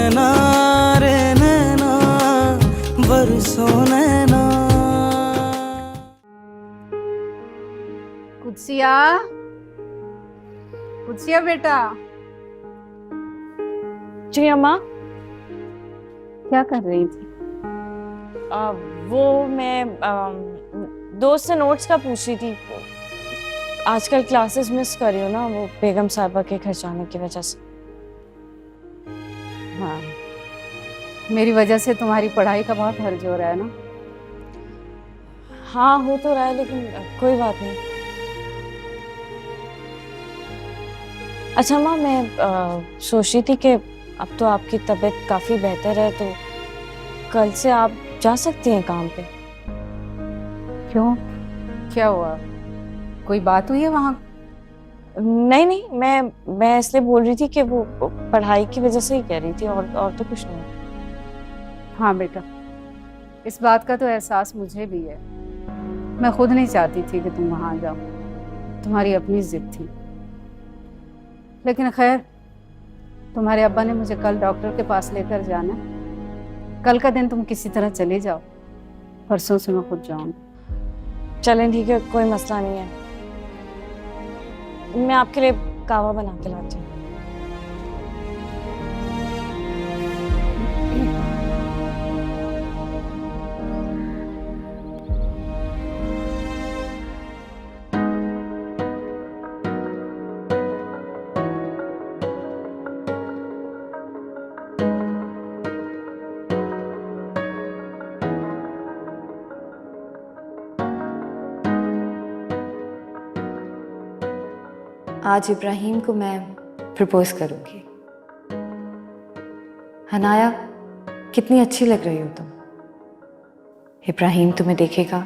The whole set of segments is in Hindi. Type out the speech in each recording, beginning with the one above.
नैना रे नैना बरसों नैना। कुत्सिया, कुत्सिया बेटा। जी अम्मा। क्या कर रही थी? वो मैं दोस्त से नोट्स का पूछ रही थी। आजकल क्लासेस मिस कर रही हूँ ना, वो बेगम साहिबा के घर जाने की वजह से। हाँ, मेरी वजह से तुम्हारी पढ़ाई का बहुत हर्ज हो रहा है ना। हाँ हो तो रहा है, लेकिन कोई बात नहीं। अच्छा माँ, मैं सोच रही थी कि अब तो आपकी तबीयत काफ़ी बेहतर है, तो कल से आप जा सकती हैं काम पे। क्यों, क्या हुआ? कोई बात हुई है वहाँ? नहीं नहीं, मैं इसलिए बोल रही थी कि वो पढ़ाई की वजह से ही कह रही थी, और तो कुछ नहीं। हाँ बेटा, इस बात का तो एहसास मुझे भी है। मैं खुद नहीं चाहती थी कि तुम वहाँ जाओ, तुम्हारी अपनी जिद थी। लेकिन खैर, तुम्हारे अब्बा ने मुझे कल डॉक्टर के पास लेकर जाना। कल का दिन तुम किसी तरह चले जाओ, परसों से मैं खुद जाऊंगी। चलें ठीक है, कोई मसला नहीं है। मैं आपके लिए कावा बना के लाती हूँ। आज इब्राहिम को मैं प्रपोज करूंगी। हनाया, कितनी अच्छी लग रही हो तुम। इब्राहिम तुम्हें देखेगा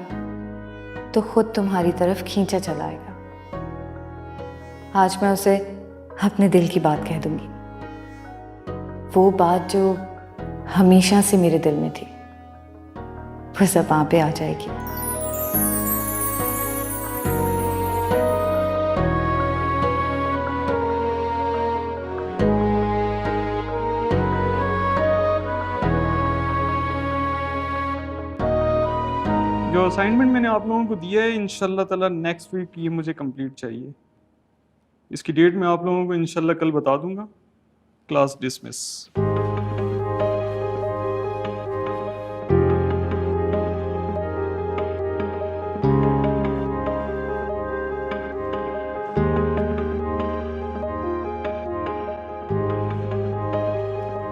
तो खुद तुम्हारी तरफ खींचा चला आएगा। आज मैं उसे अपने दिल की बात कह दूंगी, वो बात जो हमेशा से मेरे दिल में थी, वो सब वहां पे आ जाएगी। जो असाइनमेंट मैंने आप लोगों को दिया है, इंशाल्लाह ताला नेक्स्ट वीक ये मुझे कंप्लीट चाहिए। इसकी डेट मैं आप लोगों को इंशाल्लाह कल बता दूंगा। Class dismiss.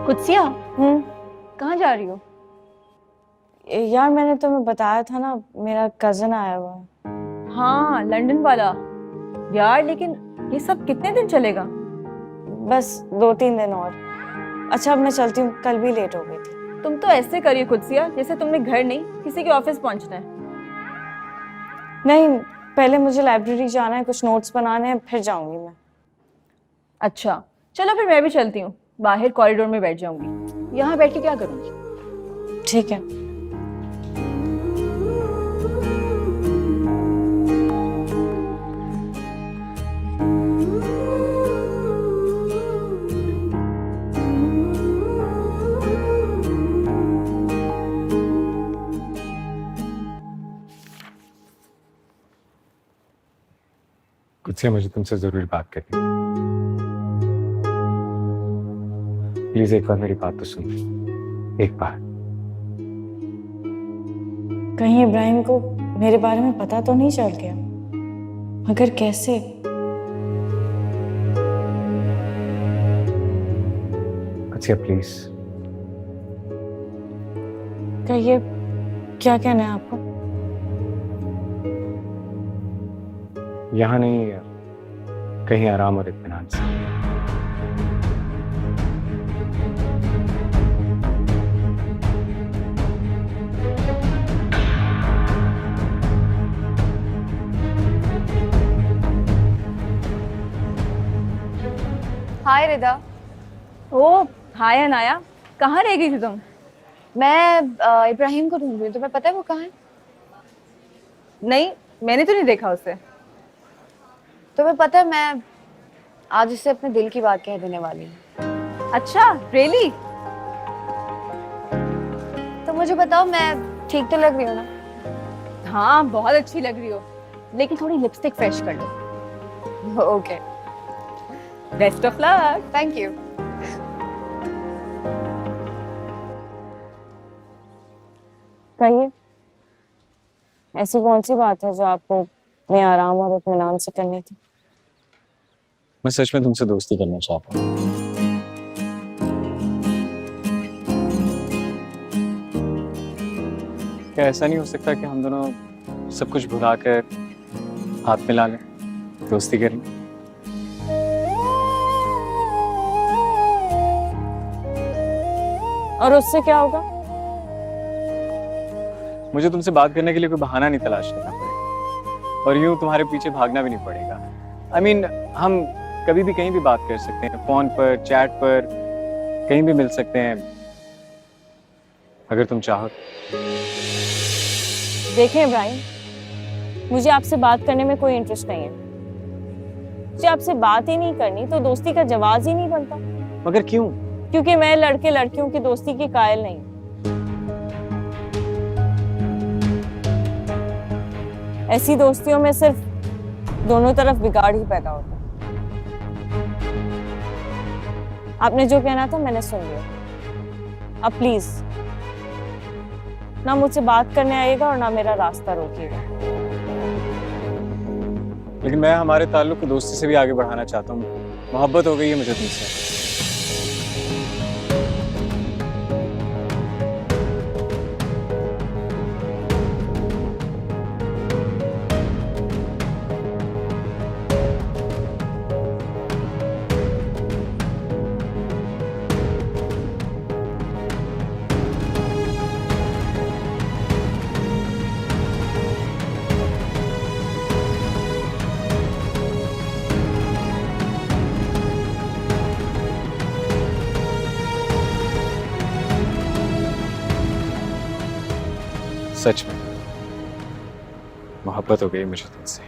कुत्सिया, कहाँ जा रही हो? यार मैंने तुम्हें बताया था ना, मेरा कजन आया हुआ है। हाँ, लंदन वाला। यार लेकिन ये सब कितने दिन चलेगा? बस 2-3 दिन और। अच्छा अब मैं चलती हूँ, कल भी लेट हो गई थी। तुम तो ऐसे करिए कुत्सिया, जैसे तुमने घर नहीं किसी के ऑफिस पहुंचना है। नहीं, पहले मुझे लाइब्रेरी जाना है, कुछ नोट्स बनाने हैं, फिर जाऊंगी मैं। अच्छा चलो फिर मैं भी चलती हूँ, बाहर कॉरिडोर में बैठ जाऊंगी। यहाँ बैठ के क्या करूंगी? ठीक है। कुछ मुझे तुमसे जरूरी बात करनी है। प्लीज एक बार मेरी बात तो सुन, एक बार। कहीं इब्राहिम को मेरे बारे में पता तो नहीं चल गया? मगर कैसे? अच्छा प्लीज। कहिए, क्या कहना है आपको? यहाँ नहीं, कहीं आराम और इत्मीनान से। हाय रिदा। ओ हाय अनाया, कहाँ रह गई थी तुम? मैं इब्राहिम को ढूंढ रही हूँ, तुम्हें पता है वो कहाँ है? नहीं, मैंने तो नहीं देखा उसे। तुम्हें पता है मैं आज उसे अपने दिल की बात कह देने वाली हूँ। अच्छा रियली? मुझे बताओ, मैं ठीक तो लग रही हूँ ना? हाँ बहुत अच्छी लग रही हो, लेकिन थोड़ी लिपस्टिक फ्रेश कर लो। Okay, best of luck. Thank you. कहिए, ऐसी कौन सी बात है जो आपको अपने आराम और इत्मीनान से करनी थी? मैं सच में तुमसे दोस्ती करना चाहता हूँ। क्या ऐसा नहीं हो सकता कि हम दोनों सब कुछ भुला कर हाथ मिला लें, दोस्ती करें? और उससे क्या होगा? मुझे तुमसे बात करने के लिए कोई बहाना नहीं तलाश करना पड़ेगा और यूं तुम्हारे पीछे भागना भी नहीं पड़ेगा। I mean, हम कभी भी कहीं भी बात कर सकते हैं, फोन पर, चैट पर, कहीं भी मिल सकते हैं अगर तुम चाहो। देखिए इब्राहिम, मुझे आपसे बात करने में कोई इंटरेस्ट नहीं है। मुझे आपसे बात ही नहीं करनी तो दोस्ती का जवाब ही नहीं बनता। मगर क्यों? क्योंकि मैं लड़के लड़कियों की दोस्ती की कायल नहीं हूं। ऐसी दोस्तियों में सिर्फ दोनों तरफ बिगाड़ ही पैदा होता है। आपने जो कहना था मैंने सुन लिया। अब प्लीज ना मुझसे बात करने आइएगा और ना मेरा रास्ता रोकिएगा। लेकिन मैं हमारे ताल्लुक को दोस्ती से भी आगे बढ़ाना चाहता हूँ। मोहब्बत हो गई है मुझे तुमसे। सच में मोहब्बत हो गई मुझे तुमसे।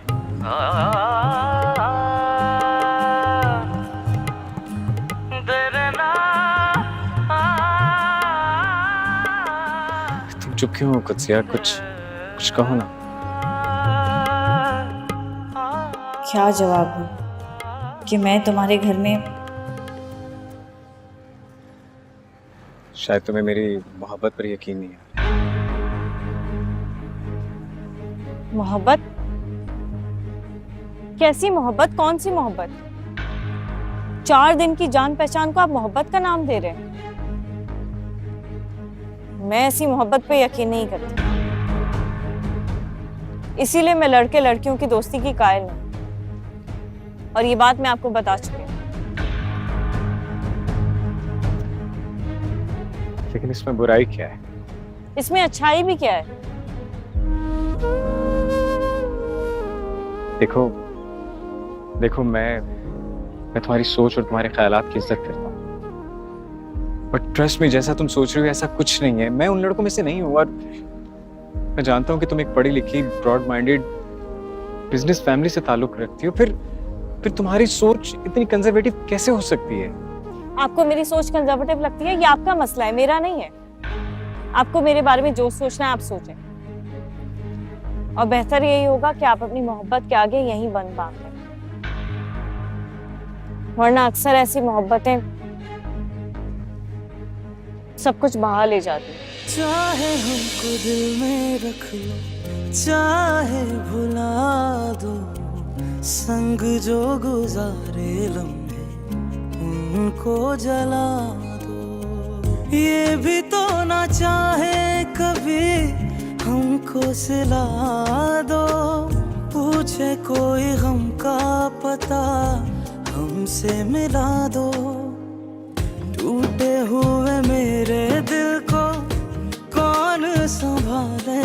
तुम चुप क्यों हो कुत्सिया? कुछ कहो ना। क्या जवाब दूं कि मैं तुम्हारे घर में? शायद तुम्हें मेरी मोहब्बत पर यकीन नहीं है। मोहब्बत? कैसी मोहब्बत? कौन सी मोहब्बत? 4 दिन की जान पहचान को आप मोहब्बत का नाम दे रहे हैं? मैं ऐसी मोहब्बत पे यकीन नहीं करती, इसीलिए मैं लड़के लड़कियों की दोस्ती की कायल नहीं। और ये बात मैं आपको बता चुकी हूँ। लेकिन इसमें बुराई क्या है? इसमें अच्छाई भी क्या है? देखो मैं तुम्हारी सोच और तुम्हारे ख्यालात की इज्जत करता हूँ, बट ट्रस्ट में जैसा तुम सोच रही हो ऐसा कुछ नहीं है। मैं उन लड़कों में से नहीं हूँ और मैं जानता हूँ कि तुम एक पढ़ी लिखी, ब्रॉड माइंडेड बिजनेस फैमिली से ताल्लुक रखती हो। फिर तुम्हारी सोच इतनी कंजर्वेटिव कैसे हो सकती है? आपको मेरी सोच कंजर्वेटिव लगती है, ये आपका मसला है, मेरा नहीं है। आपको मेरे बारे में जो सोचना है आप सोचें, और बेहतर यही होगा कि आप अपनी मोहब्बत के आगे यहीं बंद बांध लें, वरना अक्सर ऐसी मोहब्बतें सब कुछ बहा ले जाती हैं। चाहे हमको दिल में रख लो, चाहे भुला दो, संग जो गुजारे लम्हे उनको जला दो। ये भी तो ना चाहे कभी हमको सिला दो, पूछे कोई गम का पता हमसे मिला दो। टूटे हुए मेरे दिल को कौन संभाले,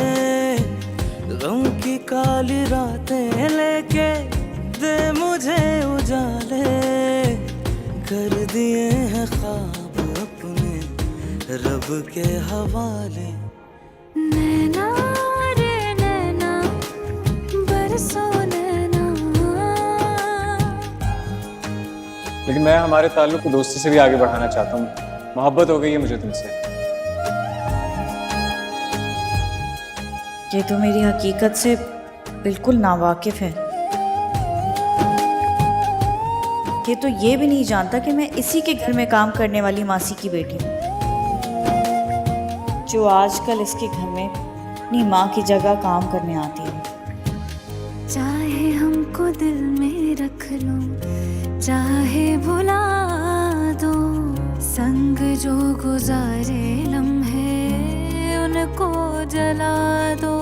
गम की काली रातें लेके दे मुझे उजाले। कर दिए हैं ख्वाब अपने रब के हवाले। नैना रे नैना बरसो नैना। लेकिन मैं हमारे ताल्लुक को दोस्ती से भी आगे बढ़ाना चाहता हूँ। मोहब्बत हो गई है मुझे तुमसे। ये तो मेरी हकीकत से बिल्कुल नावाकिफ है। ये तो ये भी नहीं जानता कि मैं इसी के घर में काम करने वाली मासी की बेटी हूँ, जो आजकल इसके घर में अपनी माँ की जगह काम करने आती है। चाहे हमको दिल में रख लो, चाहे भुला दो, संग जो गुजारे लम्हे उनको जला दो।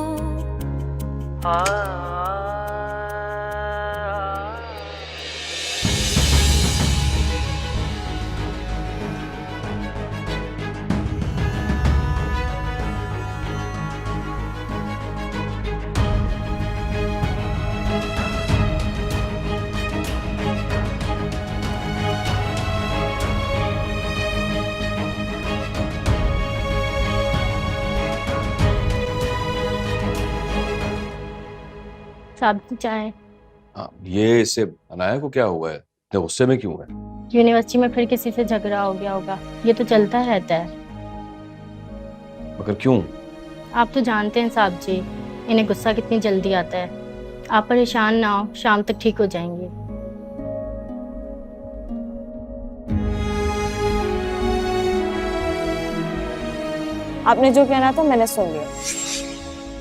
साहब की चाय। हाँ, ये इससे अनाया को क्या हुआ है? इतने गुस्से में क्यों है? यूनिवर्सिटी में फिर किसी से झगड़ा हो गया होगा, ये तो चलता रहता है। मगर क्यों? आप तो जानते हैं साहब जी, इन्हें गुस्सा कितनी जल्दी आता है। आप परेशान ना हो, शाम तक ठीक हो जाएंगे। आपने जो कहना था मैंने सुन लिया।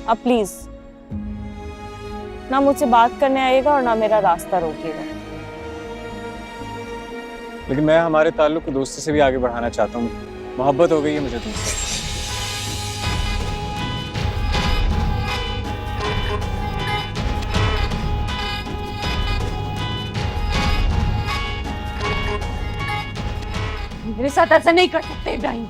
अब प्लीज ना मुझसे बात करने आइएगा और ना मेरा रास्ता रोकिएगा। लेकिन मैं हमारे ताल्लुक को दोस्ती से भी आगे बढ़ाना चाहता हूँ। मोहब्बत हो गई है मुझे तुमसे। मेरे साथ ऐसा नहीं कर सकते इब्राहिम।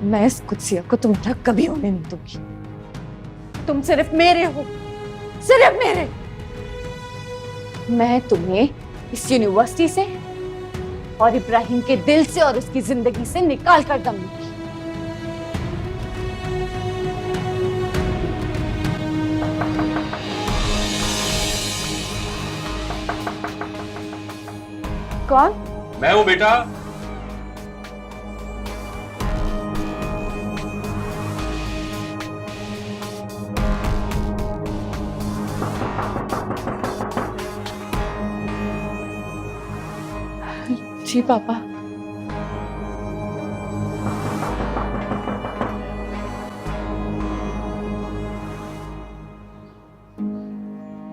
मैं इस कुत्सिया को तुम्हारा कभी होने नहीं दूंगी। तुम सिर्फ मेरे हो, सिर्फ मेरे। मैं तुम्हें इस यूनिवर्सिटी से और इब्राहिम के दिल से और उसकी जिंदगी से निकाल कर दम लूंगी। कौन? मैं हूँ बेटा। जी पापा।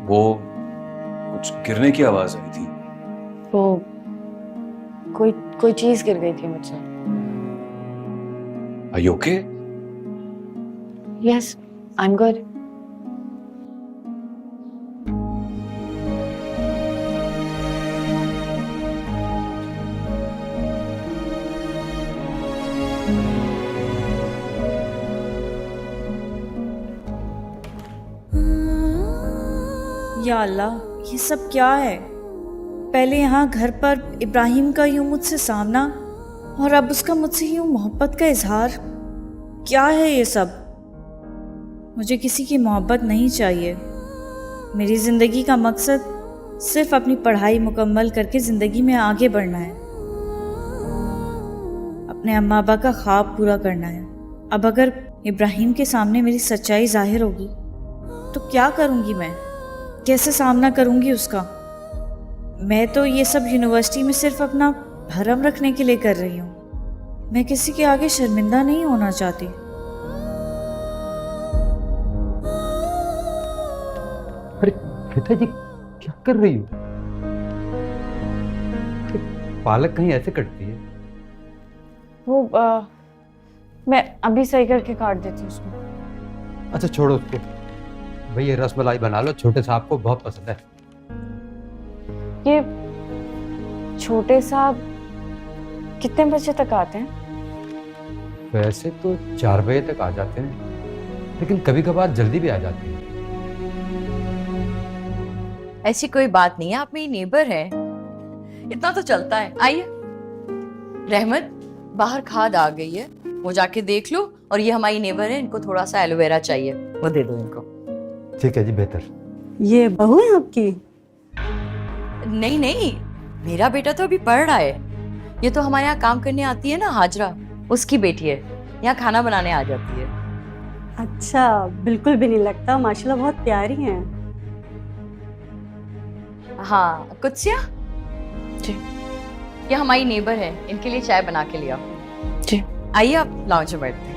वो कुछ गिरने की आवाज आई थी। वो कोई चीज गिर गई थी मुझसे। Are you okay? Yes, I am good. या अल्लाह, ये सब क्या है? पहले यहाँ घर पर इब्राहिम का यूं मुझसे सामना और अब उसका मुझसे यूं मोहब्बत का इजहार। क्या है ये सब? मुझे किसी की मोहब्बत नहीं चाहिए। मेरी ज़िंदगी का मकसद सिर्फ अपनी पढ़ाई मुकम्मल करके ज़िंदगी में आगे बढ़ना है, अपने अम्मा अब्बा का ख्वाब पूरा करना है। अब अगर इब्राहिम के सामने मेरी सच्चाई जाहिर होगी तो क्या करूँगी मैं? कैसे सामना करूँगी उसका? मैं तो ये सब यूनिवर्सिटी में सिर्फ अपना भरम रखने के लिए कर रही हूँ। मैं किसी के आगे शर्मिंदा नहीं होना चाहती। अरे बेटा जी, क्या कर रही हो? पालक कहीं ऐसे कटती है? वो मैं अभी सही करके काट देती हूँ उसको। अच्छा छोड़ो उसको। भाई ये रसमलाई बना लो, छोटे साहब को बहुत पसंद है। ये छोटे साहब कितने बजे तक आते हैं? वैसे तो 4 बजे तक आ जाते हैं, लेकिन कभी कभार जल्दी भी आ जाती है। ऐसी कोई बात नहीं है, आप मेरी नेबर हैं, इतना तो चलता है। आइए रहमत, बाहर खाद आ गई है, वो जाके देख लो। और ये हमारी नेबर है, इनको थोड़ा सा एलोवेरा चाहिए, वो दे दो इनको। ठीक है जी, बेहतर। ये बहू है आपकी? नहीं नहीं, मेरा बेटा तो अभी पढ़ रहा है। ये तो हमारे यहाँ काम करने आती है ना, हाजरा, उसकी बेटी है, यहाँ खाना बनाने आ जाती है। अच्छा, बिल्कुल भी नहीं लगता, माशाल्लाह बहुत प्यारी हैं। हाँ कुत्सिया जी, ये हमारी नेबर है, इनके लिए चाय बना के लिया जी। आइए आप लाउंज में बैठते हैं।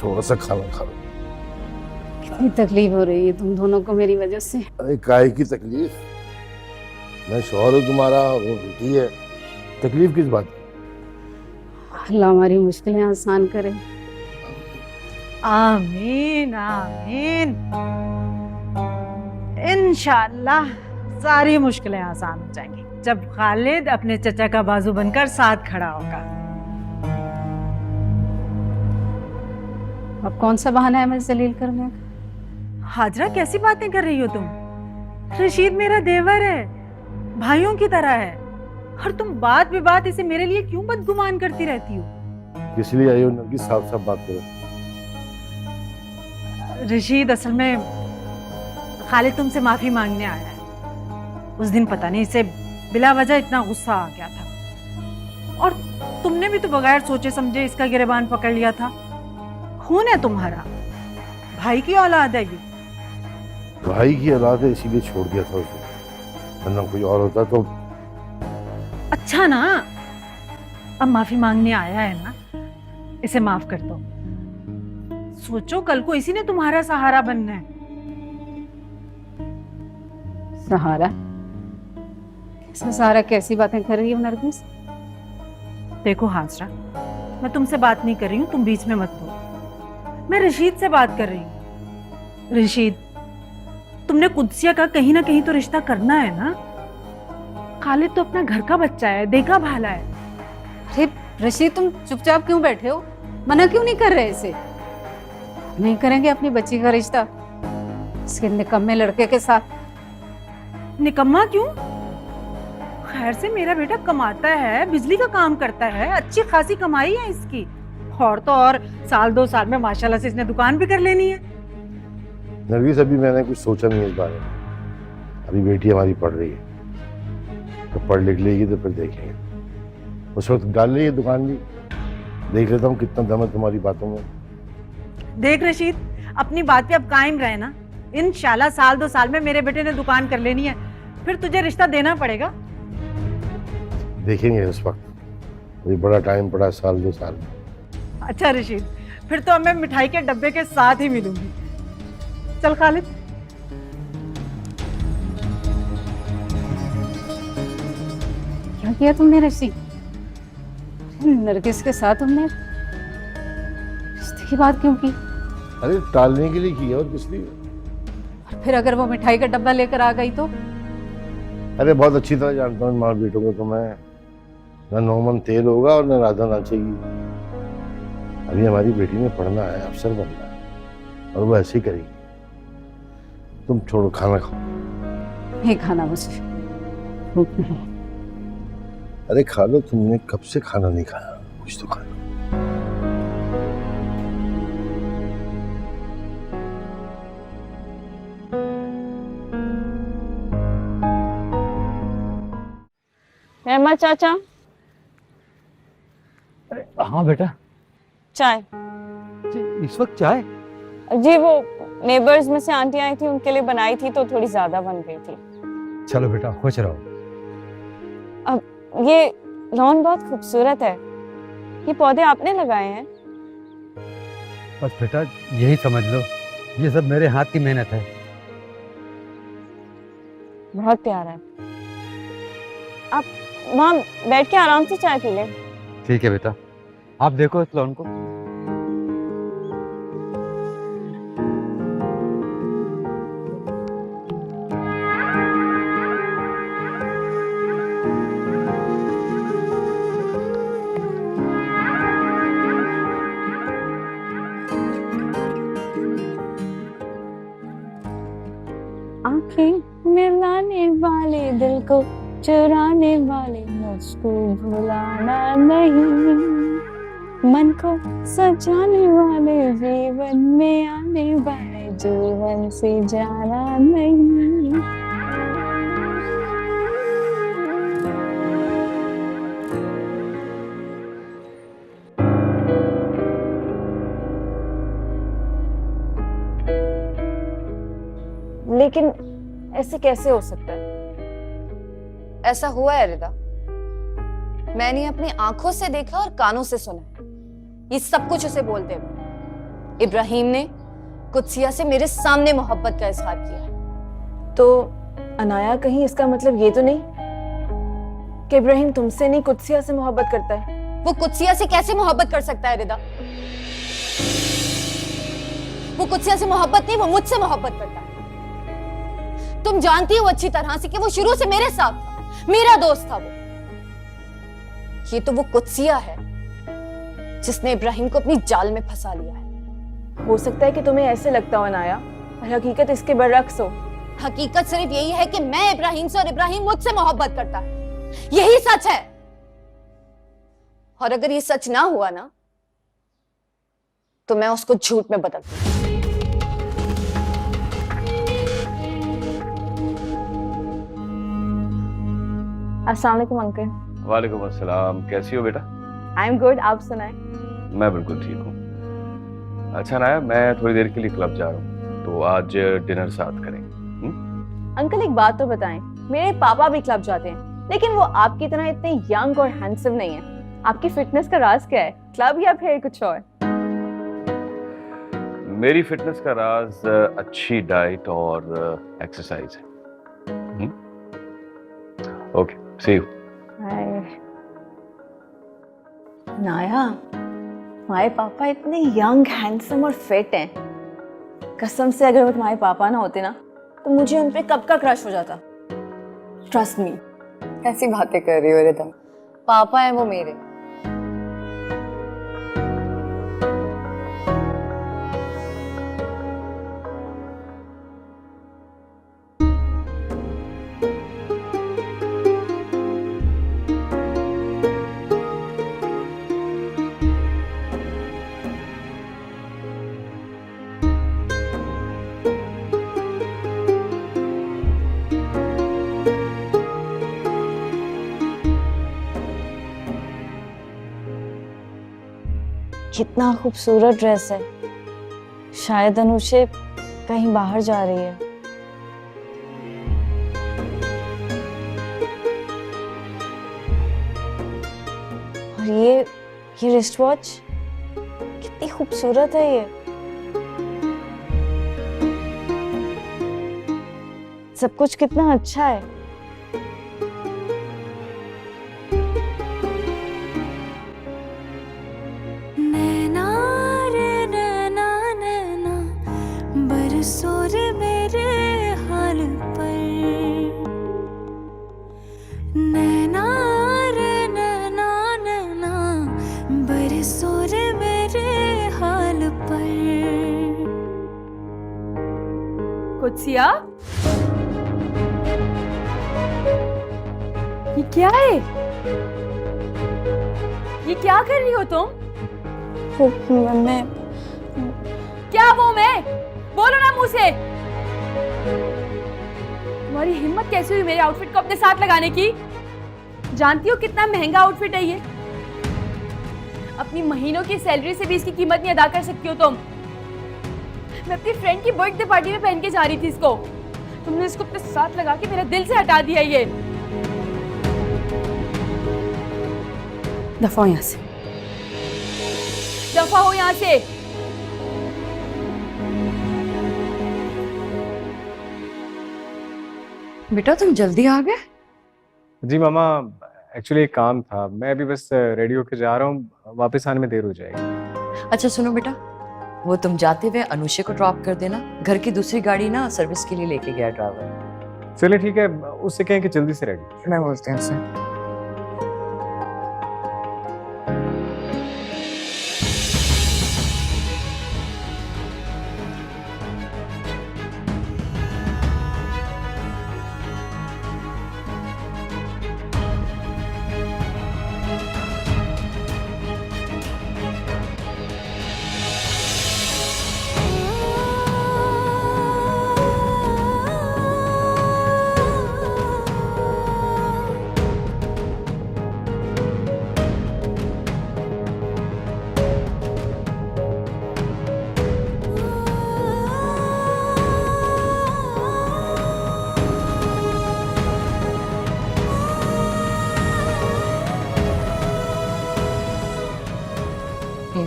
थोड़ा सा खाना खा लो। कितनी तकलीफ हो रही है तुम दोनों को मेरी वजह से। अरे काहे की तकलीफ, मैं शौहर हूँ तुम्हारा, वो बेटी है, तकलीफ किस बात की? अल्लाह हमारी मुश्किलें आसान करे। आमीन आमीन। इंशाअल्लाह सारी मुश्किलें आसान हो जाएंगी जब खालिद अपने चचा का बाजू बनकर साथ खड़ा होगा। अब कौन सा बहाना है हमें जलील करने का? हाजरा, कैसी बातें कर रही हो तुम? रशीद मेरा देवर है, भाइयों की तरह है, और तुम बात बेबात इसे मेरे लिए क्यों बदगुमान करती रहती हो? किस लिए आई हो नरगिस, साफ साफ बात करो। रशीद, असल में खालिद तुमसे माफी मांगने आया है। उस दिन पता नहीं इसे बिला वजह इतना गुस्सा आ गया था, और तुमने भी तो बगैर सोचे समझे इसका गिरबान पकड़ लिया था। खून है तुम्हारा, भाई की औलाद है ये। भाई की औलाद है इसीलिए छोड़ दिया था उसे, वरना कोई और होता तो। अच्छा ना, अब माफी मांगने आया है ना, इसे माफ कर दो। सोचो कल को इसी ने तुम्हारा सहारा बनना है। सहारा? कैसा सहारा? कैसी बातें कर रही हो नरगिस? देखो हाजरा, मैं तुमसे बात नहीं कर रही हूँ, तुम बीच में मत बोलो। मैं रशीद से बात कर रही हूँ। रशीद, तुमने कुद्सिया का कहीं ना कहीं तो रिश्ता करना है ना। खालिद तो अपना घर का बच्चा है, देखा भाला है। अरे रशीद, तुम चुपचाप क्यों बैठे हो? मना क्यों नहीं कर रहे इसे? नहीं करेंगे अपनी बच्ची का रिश्ता इसके निकम्मे लड़के के साथ। निकम्मा क्यों? खैर से मेरा बेटा कमाता है, बिजली का काम करता है, अच्छी खासी कमाई है इसकी, और तो और साल 2 साल में माशाल्लाह से इसने दुकान भी कर लेनी है। नरगिस, अभी मैंने कुछ सोचा नहीं इस बारे में। अभी बेटी हमारी पढ़ रही है, तो पढ़ लिख लेगी तो फिर देखेंगे। उस वक्त डाल रही है दुकान भी, देख लेता हूँ कितना दम है तुम्हारी बातों में। देख रशीद, अपनी बात पे अब कायम रहे ना। इंशाल्लाह साल 2 साल में मेरे बेटे ने दुकान कर लेनी है, फिर तुझे रिश्ता देना पड़ेगा। देखेंगे उस वक्त, अभी बड़ा टाइम पड़ा, साल 2 साल में। अच्छा रशीद, फिर तो मैं मिठाई के डब्बे के साथ ही मिलूंगी। चल खालिद। क्या किया तुमने रशीद? नरगिस के साथ तुमने रिश्ते की बात क्यों की? अरे टालने के लिए किया, और किस लिए? और फिर अगर वो मिठाई का डब्बा लेकर आ गई तो? अरे बहुत अच्छी तरह जानता हूँ माँ बेटों को तो मैं, ना नौमन तेल होगा और ना राधा नाचेगी। अभी हमारी बेटी ने पढ़ना है, अफसर बनना है, और वो ऐसे ही करेगी। तुम छोड़ो, खाना खाओ। नहीं खाना, मुझे भूख नहीं। अरे खा लो, तुमने कब से खाना नहीं खाया, कुछ तो खा लो। रहमत चाचा। हाँ बेटा। चाय। इस वक्त चाय? जी, वो नेबर्स में से आंटी आई थी, उनके लिए बनाई थी तो थोड़ी ज्यादा बन गई थी। चलो बेटा, खुश रहो। अब ये लॉन बहुत खूबसूरत है, ये पौधे आपने लगाए हैं? बस बेटा यही समझ लो, ये सब मेरे हाथ की मेहनत है। बहुत प्यारा है। आप वहाँ बैठ के आराम से चाय पी लें। ठीक है बेटा, आप देखो इस लॉन को। आंखें मिलाने वाले, दिल को चुराने वाले, मुझको भुलाना नहीं, मन को सजाने वाले, जीवन में आने वाले, जीवन से जाना नहीं। लेकिन ऐसे कैसे हो सकता है? ऐसा हुआ है रिदा, मैंने अपनी आंखों से देखा और कानों से सुना है। ये सब कुछ उसे बोलते हुए इब्राहिम ने कुदसिया से मेरे सामने मोहब्बत का इजहार किया है। तो अनाया, कहीं इसका मतलब ये तो नहीं कि इब्राहिम तुमसे नहीं कुदसिया से मोहब्बत करता है? वो कुदसिया से कैसे मोहब्बत कर सकता है रिदा? वो कुदसिया से मोहब्बत नहीं, वो मुझसे मोहब्बत करता है। तुम जानती हो अच्छी तरह से कि वो शुरू से मेरे साथ था, मेरा दोस्त था वो। ये तो वो कुदसिया है जिसने इब्राहिम को अपनी जाल में फंसा लिया है। हो सकता है कि तुम्हें ऐसे लगता हो अनाया, और हकीकत इसके बरअक्स हो। हकीकत सिर्फ यही है कि मैं इब्राहिम से और इब्राहिम मुझसे मोहब्बत करता है। यही सच है। और अगर ये सच ना हुआ ना, तो मैं उसको झूठ में बदल दूंगी। अस्सलाम वालेकुम अंकल। वालेकुम अस्सलाम, कैसी हो बेटा? आई एम गुड, आप सुनाएं। मैं बिल्कुल ठीक हूँ। अच्छा नाया, मैं थोड़ी देर के लिए क्लब जा रहा हूँ, तो आज डिनर साथ करेंगे। अंकल एक बात तो बताएं, मेरे पापा भी क्लब जाते हैं, लेकिन वो आपकी तरह इतने यंग और हैंडसम नहीं है। आपकी फिटनेस का राज क्या है? क्लब या फिर कुछ और? मेरी फिटनेस का राज अच्छी डाइट और एक्सरसाइज है। Okay, see you. नाया, तुम्हारे पापा इतने यंग, हैंडसम और फिट हैं। कसम से अगर वो तुम्हारे पापा ना होते ना, तो मुझे उन पे कब का क्रश हो जाता। Trust me. ऐसी बातें कर रही हो रिदा? पापा है वो मेरे। कितना खूबसूरत ड्रेस है। शायद अनुषे कहीं बाहर जा रही है। और ये रिस्ट वॉच कितनी खूबसूरत है। ये सब कुछ कितना अच्छा है। बरसों रे मेरे हाल पर, नैना रे नैना नैना, बरसों रे मेरे हाल पर। कुदसिया, ये क्या है? ये क्या कर रही हो तुम? मैं क्या वो मैं? बोलो ना मुंह से। तुम्हारी हिम्मत कैसे हुई मेरे आउटफिट को अपने साथ लगाने की? जानती हो कितना महंगा आउटफिट है ये? अपनी महीनों की सैलरी से भी इसकी कीमत नहीं अदा कर सकती हो तुम। मैं अपनी फ्रेंड की बर्थडे पार्टी में पहन के जा रही थी इसको। तुमने इसको अपने साथ लगा के मेरे दिल से हटा दिया। ये दफा हो यहां से, दफा हो यहां से। बेटा तुम जल्दी आ गए? जी मामा, एक्चुअली एक काम था। मैं अभी बस रेडी होके जा रहा हूँ, वापस आने में देर हो जाएगी। अच्छा सुनो बेटा, वो तुम जाते हुए अनुषे को ड्रॉप कर देना। घर की दूसरी गाड़ी ना सर्विस के लिए लेके गया ड्राइवर। चलिए ठीक है, उससे कहें कि जल्दी से रेडी। मैं बोलती हूँ उससे।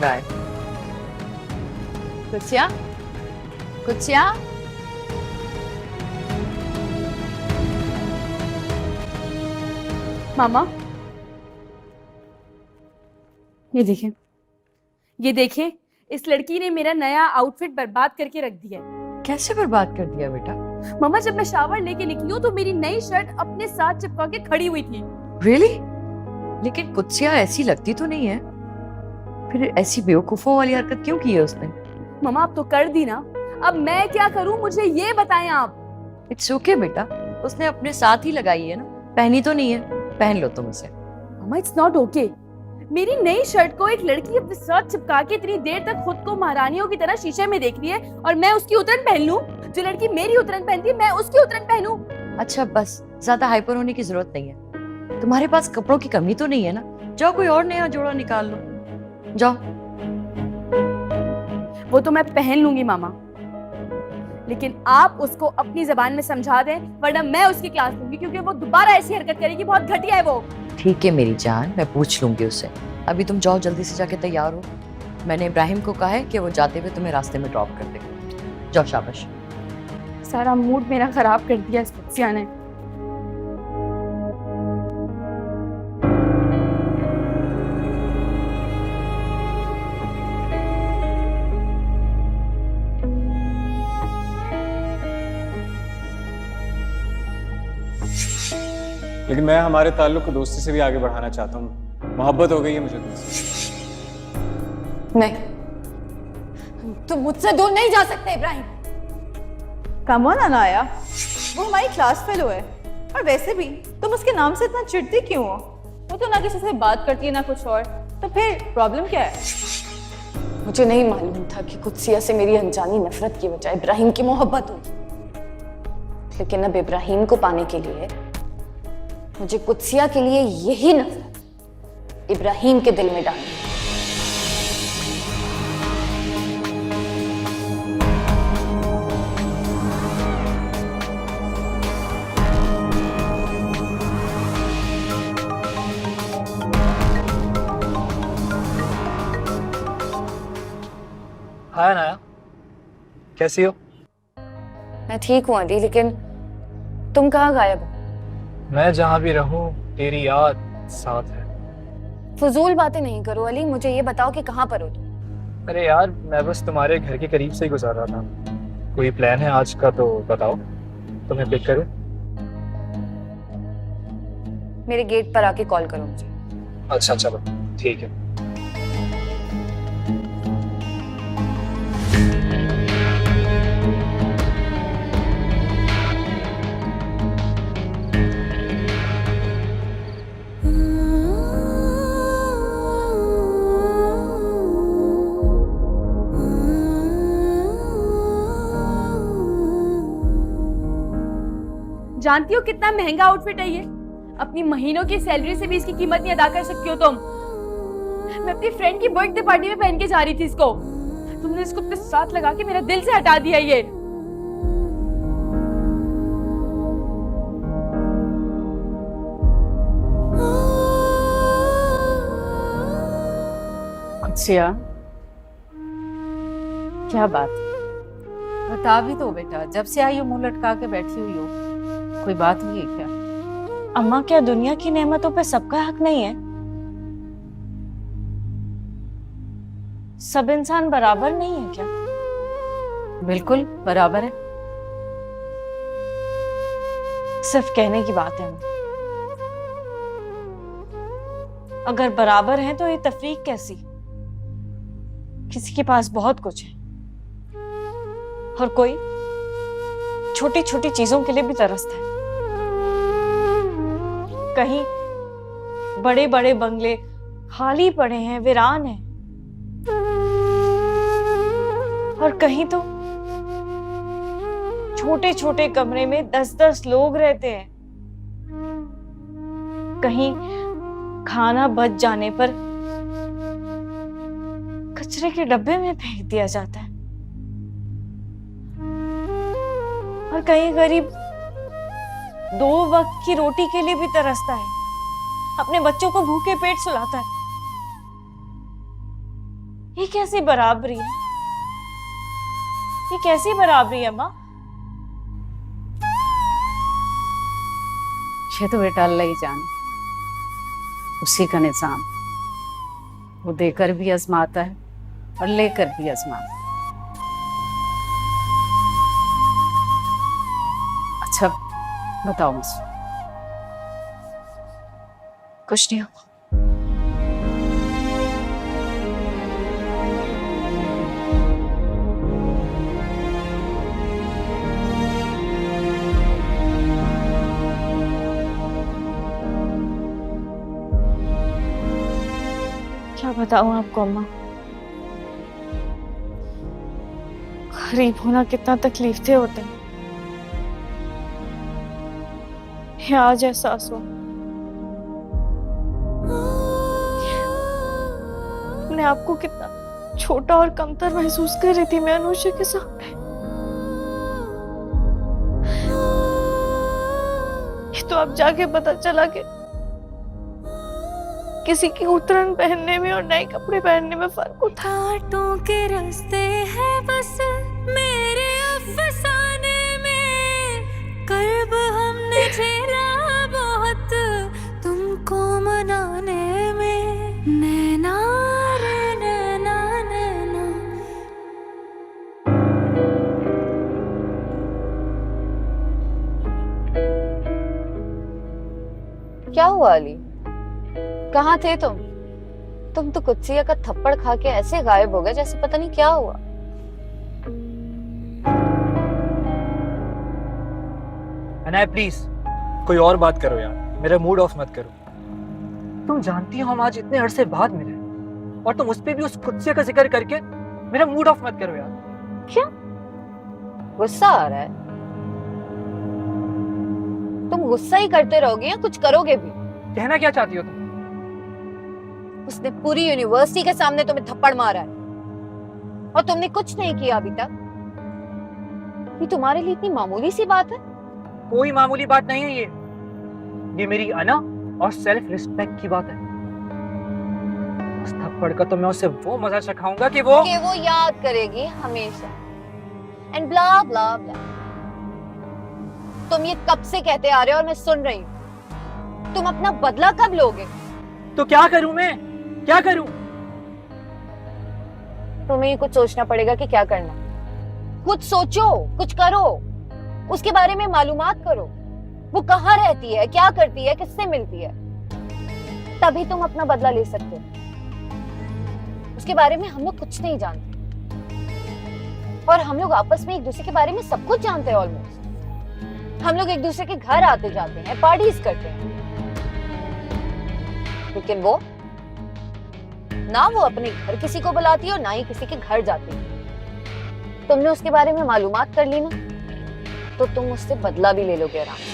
बाय। कुत्सिया, कुत्सिया, मामा ये देखिए इस लड़की ने मेरा नया आउटफिट बर्बाद करके रख दिया है। कैसे बर्बाद कर दिया बेटा? मामा जब मैं शावर लेके निकली हूँ तो मेरी नई शर्ट अपने साथ चिपका के खड़ी हुई थी। Really? लेकिन कुत्सिया ऐसी लगती तो नहीं है, फिर ऐसी बेवकूफों वाली हरकत क्यों की है उसने? मामा आप तो कर दी ना, अब मैं क्या करूँ मुझे ये बताएं आप। इट्स ओके बेटा, उसने अपने साथ ही लगाई है ना, पहनी तो नहीं है, पहन लो तुम उसे। मामा इट्स नॉट ओके। मेरी नई शर्ट को एक लड़की अपने साथ चिपका के इतनी देर तक खुद को महारानियों की तरह शीशे में देख रही है और मैं उसकी उतरन पहन लूं? जो लड़की मेरी उतरन पहनती है मैं उसकी उतरन पहनूं? अच्छा बस, ज्यादा हाइपर होने की जरूरत नहीं है। तुम्हारे पास कपड़ों की कमी तो नहीं है ना? जाओ कोई और नया जोड़ा निकाल लो, जाओ। वो तो मैं पहन लूंगी मामा, लेकिन आप उसको अपनी जबान में समझा दें वरना मैं उसकी क्लास लूंगी, क्योंकि वो दोबारा ऐसी हरकत करेगी। बहुत घटिया है वो। ठीक है मेरी जान, मैं पूछ लूंगी उससे। अभी तुम जाओ, जल्दी से जाके तैयार हो। मैंने इब्राहिम को कहा है कि वो जाते हुए तुम्हें रास्ते में ड्रॉप कर देगा। जाओ, शाबाश। सारा मूड मेरा खराब कर दिया इस कुत्सिया ने। लेकिन मैं हमारे ताल्लुक को दोस्ती से भी आगे बढ़ाना चाहता हूँ। मोहब्बत हो गई है मुझे तुमसे। नहीं, तुम मुझसे दूर नहीं जा सकते इब्राहिम। कम ऑन अनाया, वो हमारी क्लास फेलो है और वैसे भी तुम उसके नाम से इतना चिढ़ती क्यों हो? वो तो ना किसी से बात करती है ना कुछ और, तो फिर प्रॉब्लम क्या है? मुझे नहीं मालूम था कि कुत्सिया से मेरी अनजानी नफरत की वजह इब्राहिम की मोहब्बत होगी, लेकिन अब इब्राहिम को पाने के लिए मुझे कुत्सिया के लिए यही नफरत इब्राहिम के दिल में डालनी है। हाय नाया, कैसी हो? मैं ठीक हूँ अली, लेकिन तुम कहाँ गायब हो? मैं जहाँ भी रहूं तेरी याद साथ है। फजूल बातें नहीं करो अली, मुझे ये बताओ कि कहाँ पर हो तुम? अरे यार, मैं बस तुम्हारे घर के करीब से ही गुजार रहा था। कोई प्लान है आज का तो बताओ, तुम्हें पिक करूं? मेरे गेट पर आके कॉल करो मुझे। अच्छा चलो ठीक है। जानती हो कितना महंगा आउटफिट है ये? अपनी महीनों की सैलरी से भी इसकी कीमत नहीं अदा कर सकती हो तुम। मैं अपनी फ्रेंड की बर्थडे पार्टी में पहन के जा रही थी इसको, तुमने इसको अपने साथ लगा के मेरा दिल से हटा दिया ये। कुत्सिया, क्या बात? बता भी तो बेटा, जब से आई हो मुंह लटका के बैठी हुई हो, कोई बात हुई है क्या? अम्मा, क्या दुनिया की नेमतों पे सबका हक नहीं है? सब इंसान बराबर नहीं है क्या? बिल्कुल बराबर है। सिर्फ कहने की बात है। अगर बराबर हैं तो ये तफरीक कैसी? किसी के पास बहुत कुछ है और कोई छोटी छोटी चीजों के लिए भी तरसता है। कहीं बड़े बड़े बंगले खाली पड़े हैं, वीरान हैं, और कहीं तो छोटे छोटे कमरे में 10-10 लोग रहते हैं। कहीं खाना बच जाने पर कचरे के डब्बे में फेंक दिया जाता है, और कहीं गरीब 2 वक्त की रोटी के लिए भी तरसता है, अपने बच्चों को भूखे पेट सुलाता है। कैसी बराबरी है? ये कैसी बराबरी है माँ? ये तो बेटा अल्लाह ही जाने, उसी का निजाम। वो देकर भी आजमाता है और लेकर भी आजमाता है। अच्छा बताओ मुझे। कुछ नहीं हुआ। क्या बताऊं आपको अम्मा, गरीब होना कितना तकलीफ से होता है, ये आज एहसास हुआ। अपने आप को कितना छोटा और कमतर महसूस कर रही थी मैं अनुषा के सामने। ये तो अब जाके पता चला कि किसी की उतरन पहनने में और नए कपड़े पहनने में फर्क होता है। कांटों के रास्ते हैं बस मेरे अफसाने में, कर्ब हमने झेला बहुत तुमको मनाने में। नैना रे नैना नैना। क्या हुआ अली, कहाँ थे तुम? तुम तो कुत्सिया का थप्पड़ खा के ऐसे गायब हो गए जैसे पता नहीं क्या हुआ। अनाया प्लीज कोई और बात करो यार, मेरा मूड ऑफ मत करो। तुम जानती हो हम आज इतने अरसे बाद मिले और तुम उस पे भी उस कुत्सिया का जिक्र करके मेरा मूड ऑफ मत करो यार। क्या गुस्सा आ रहा है? तुम गुस्सा ही करते रहोगे या कुछ करोगे भी? कहना क्या चाहती हो तुम? उसने पूरी यूनिवर्सिटी के सामने तुम्हें थप्पड़ मारा है और तुमने कुछ नहीं किया अभी तक। ये तुम्हारे लिए इतनी मामूली सी बात है? कोई मामूली बात नहीं है ये मेरी अना और सेल्फ रिस्पेक्ट की बात है। उस थप्पड़ का तो मैं उसे वो मजा चखाऊंगा कि वो याद करेगी हमेशा। एंड ब्ला ब्ला ब्ला। तुम ये कब से कहते आ रहे हो और मैं सुन रही हूँ। तुम अपना बदला कब लोगे? तो क्या करूं मैं, क्या करूं? तुम्हें कुछ सोचना पड़ेगा कि क्या करना। कुछ सोचो, कुछ करो, उसके बारे में मालूमात करो। वो कहाँ रहती है, क्या करती है, किससे मिलती है, तभी तुम अपना बदला ले सकते हो। उसके बारे में हम लोग कुछ नहीं जानते और हम लोग आपस में एक दूसरे के बारे में सब कुछ जानते हैं ऑलमोस्ट। हम लोग एक दूसरे के घर आते जाते हैं, पार्टीज करते हैं, लेकिन वो ना वो अपने घर किसी को बुलाती है और ना ही किसी के घर जाती है। तुमने उसके बारे में मालूमात कर ली ना, तो तुम उससे बदला भी ले लोगे आराम से।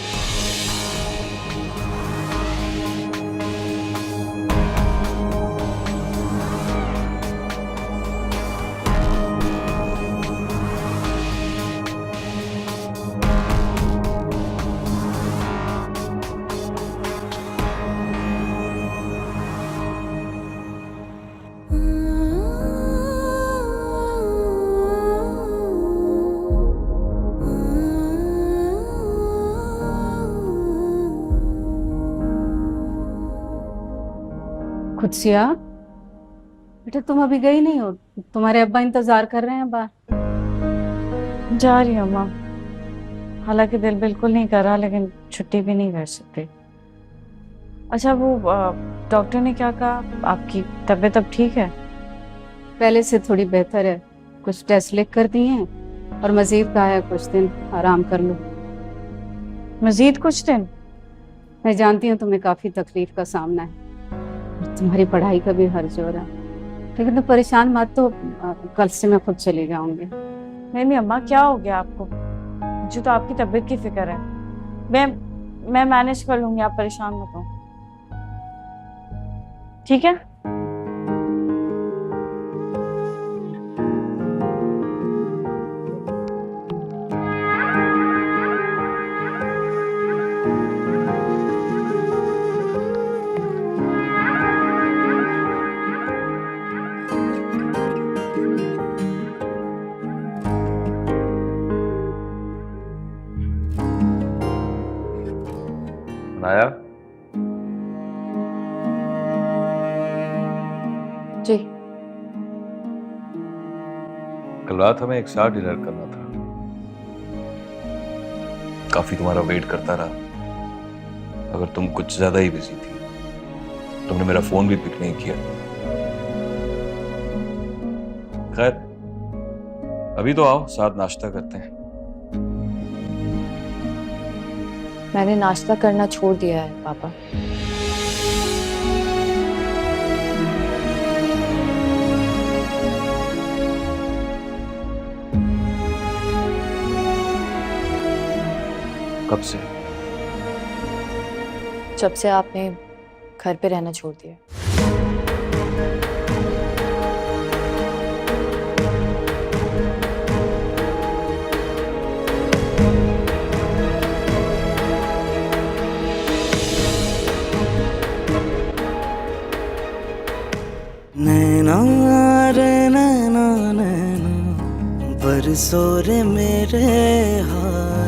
कुत्सिया बेटा, तुम अभी गई नहीं हो? तुम्हारे अब्बा इंतजार कर रहे हैं बाहर। जा रही हूँ माँ, हालांकि दिल बिल्कुल नहीं कर रहा, लेकिन छुट्टी भी नहीं कर सकती। अच्छा वो डॉक्टर ने क्या कहा? आपकी तबीयत अब ठीक है? पहले से थोड़ी बेहतर है। कुछ टेस्ट लिख कर दिए हैं और मजीद कहा है कुछ दिन आराम कर लो। मजीद कुछ दिन? मैं जानती हूँ तुम्हें काफी तकलीफ का सामना है, तुम्हारी पढ़ाई का भी हर्ज हो रहा है, लेकिन तुम परेशान मत, तो कल से मैं खुद चली जाऊंगी। नहीं अम्मा, क्या हो गया आपको? मुझे तो आपकी तबीयत की फिक्र है। मैं मैनेज कर लूंगी, आप परेशान मत हो, ठीक है? अनाया, जी। कल रात हमें एक साथ डिनर करना था। काफी तुम्हारा वेट करता रहा, अगर तुम कुछ ज्यादा ही बिजी थी। तुमने मेरा फोन भी पिक नहीं किया। खैर, अभी तो आओ साथ नाश्ता करते हैं। मैंने नाश्ता करना छोड़ दिया है पापा। कब से? जब से आपने घर पे रहना छोड़ दिया। नैना रे नैना नैना बरसो रे मेरे हाथ